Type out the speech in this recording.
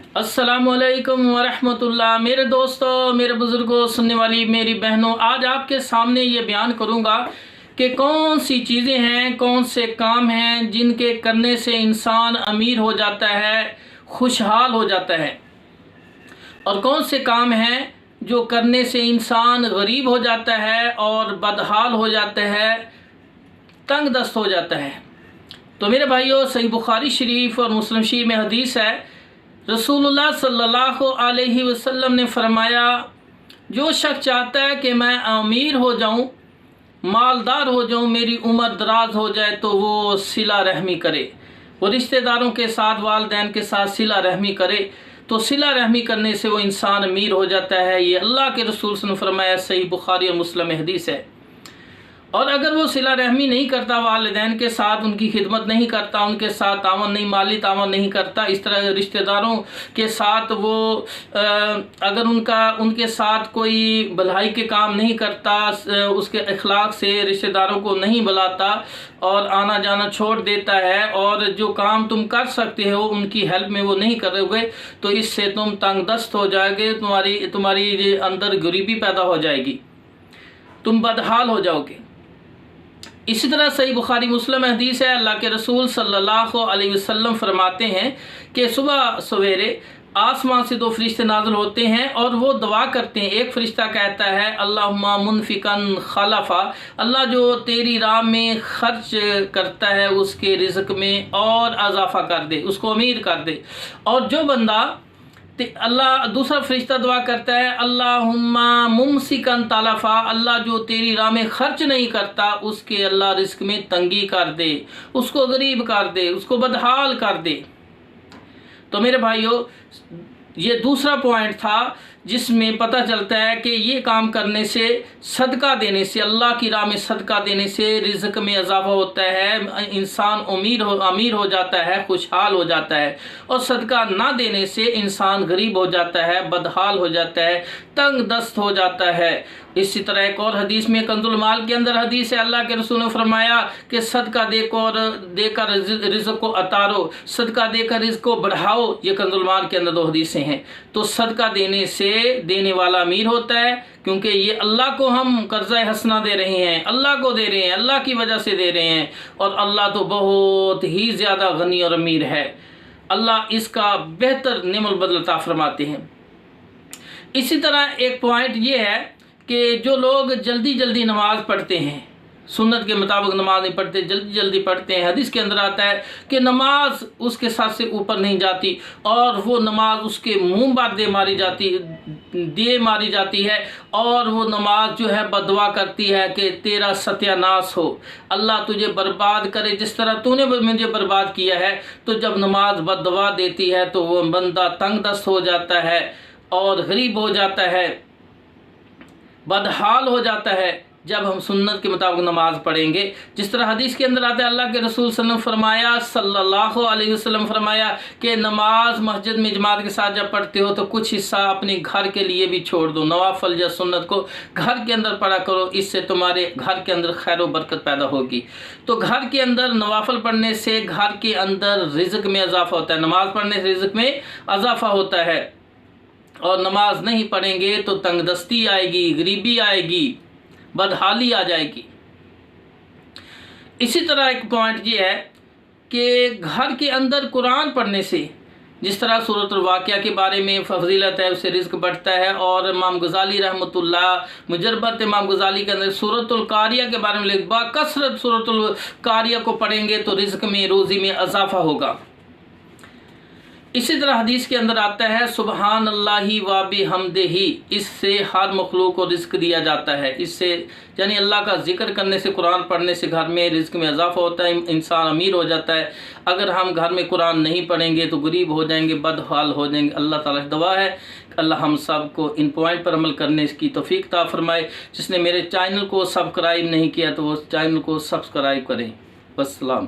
अस्सलामुअलैकुम वरहमतुल्लाह। मेरे दोस्तों, मेरे बुज़ुर्गों, सुनने वाली मेरी बहनों, आज आपके सामने ये बयान करूँगा कि कौन सी चीज़ें हैं, कौन से काम हैं जिनके करने से इंसान अमीर हो जाता है, खुशहाल हो जाता है, और कौन से काम हैं जो करने से इंसान गरीब हो जाता है और बदहाल हो जाता है, तंग दस्त हो जाता है। तो मेरे भाइयों, सही बुखारी शरीफ और मुस्लिम शरीफ में हदीस है, रसूलुल्लाह सल्लल्लाहु अलैहि वसल्लम ने फरमाया, जो शख्स चाहता है कि मैं अमीर हो जाऊं, मालदार हो जाऊं, मेरी उम्र दराज हो जाए, तो वो सिला रहमी करे, वो रिश्तेदारों के साथ, वालिदैन के साथ सिला रहमी करे। तो सिला रहमी करने से वो इंसान अमीर हो जाता है। ये अल्लाह के रसूल ने फरमाया, सही बुखारी और मुस्लिम में हदीस है। और अगर वो सिला रहमी नहीं करता, वालिदैन के साथ उनकी खिदमत नहीं करता, उनके साथ तावन नहीं, माली तावन नहीं करता, इस तरह रिश्तेदारों के साथ वो अगर उनके साथ कोई भलाई के काम नहीं करता, उसके अखलाक से रिश्तेदारों को नहीं बुलाता और आना जाना छोड़ देता है, और जो काम तुम कर सकते हो उनकी हेल्प में वो नहीं करोगे, तो इससे तुम तंगदस्त हो जाओगे, तुम्हारी अंदर गरीबी पैदा हो जाएगी, तुम बदहाल हो जाओगे। इसी तरह सही बुखारी मुस्लिम हदीस है, अल्लाह के रसूल सल्लल्लाहु अलैहि वसल्लम फरमाते हैं कि सुबह सवेरे आसमान से दो फरिश्ते नाज़िल होते हैं और वो दुआ करते हैं। एक फरिश्ता कहता है, अल्लाहुम्मा मुनफिकन खलफा, अल्लाह जो तेरी राह में खर्च करता है उसके रिज़्क़ में और अज़ाफ़ा कर दे, उसको अमीर कर दे। और जो बंदा अल्लाह, दूसरा फरिश्ता दुआ करता है, अल्लाहुम्मा मुमसिकन तलफा, अल्लाह जो तेरी राह में खर्च नहीं करता उसके अल्लाह रिस्क में तंगी कर दे, उसको गरीब कर दे, उसको बदहाल कर दे। तो मेरे भाइयों, ये दूसरा पॉइंट था जिसमें पता चलता है कि ये काम करने से, सदका देने से, अल्लाह की राह में सदका देने से रिज़्क़ में इजाफा होता है, इंसान अमीर हो जाता है, खुशहाल हो जाता है। और सदका ना देने से इंसान गरीब हो जाता है, बदहाल हो जाता है, तंग दस्त हो जाता है। इसी तरह एक और हदीस में, कंजुल माल के अंदर हदीस है, अल्लाह के रसूल ने फरमाया कि सदका देकर रिज़्क़ को अतारो, सदका देकर रिज़्क़ को बढ़ाओ। ये कंजुल माल के अंदर दो हदीसें हैं। तो सदका देने से देने वाला अमीर होता है, क्योंकि ये अल्लाह को हम कर्ज़ा हसना दे रहे हैं, अल्लाह को दे रहे हैं, अल्लाह की वजह से दे रहे हैं, और अल्लाह तो बहुत ही ज़्यादा गनी और अमीर है। अल्लाह इसका बेहतर नेमल बदल अता फरमाते हैं। इसी तरह एक पॉइंट ये है कि जो लोग जल्दी जल्दी नमाज पढ़ते हैं, सुन्नत के मुताबिक नमाज नहीं पढ़ते, जल्दी जल्दी पढ़ते हैं, हदीस के अंदर आता है कि नमाज उसके साथ से ऊपर नहीं जाती, और वो नमाज उसके मुंह बार दे मारी जाती है, और वो नमाज जो है बदुआ करती है कि तेरा सत्यानाश हो, अल्लाह तुझे बर्बाद करे जिस तरह तूने मुझे बर्बाद किया है। तो जब नमाज बदुआ देती है तो वो बंदा तंगदस्त हो जाता है और गरीब हो जाता है, बदहाल हो जाता है। जब हम सुन्नत के मुताबिक नमाज पढ़ेंगे, जिस तरह हदीस के अंदर आता है, अल्लाह के रसूल सल्लल्लाहु अलैहि वसल्लम फरमाया कि नमाज मस्जिद में जमात के साथ जब पढ़ते हो तो कुछ हिस्सा अपने घर के लिए भी छोड़ दो, नवाफल या सुन्नत को घर के अंदर पढ़ा करो, इससे तुम्हारे घर के अंदर खैर व बरकत पैदा होगी। तो घर के अंदर नवाफल पढ़ने से घर के अंदर रिज़्क़ में इजाफा होता है, नमाज पढ़ने से रिज़्क़ में इजाफा होता है। और नमाज नहीं पढ़ेंगे तो तंगदस्ती आएगी, गरीबी आएगी, बदहाली आ जाएगी। इसी तरह एक पॉइंट ये है कि घर के अंदर कुरान पढ़ने से, जिस तरह सूरतुल वाक़िया के बारे में फजीलत है, उससे रिज़्क़ बढ़ता है। और इमाम गज़ाली रहमतुल्लाह मुजर्रबत इमाम गज़ाली के अंदर सूरतुल कारिया के बारे में लिखा, बाकसरत सूरतुल कारिया को पढ़ेंगे तो रिज़्क़ में, रोज़ी में इजाफा होगा। इसी तरह हदीस के अंदर आता है, सुबहान अल्लाहि व बिहम्दिही, इससे हर मखलूक को रिज़्क़ दिया जाता है। इससे यानी अल्लाह का जिक्र करने से, कुरान पढ़ने से घर में रिज़्क़ में इजाफा होता है, इंसान अमीर हो जाता है। अगर हम घर में कुरान नहीं पढ़ेंगे तो गरीब हो जाएंगे, बदहाल हो जाएंगे। अल्लाह ताला की दुआ है, अल्लाह हम सब को इन पॉइंट पर अमल करने की तौफीक अता फरमाए। जिसने मेरे चैनल को सब्सक्राइब नहीं किया तो वो चैनल को सब्सक्राइब करें। वस्सलाम।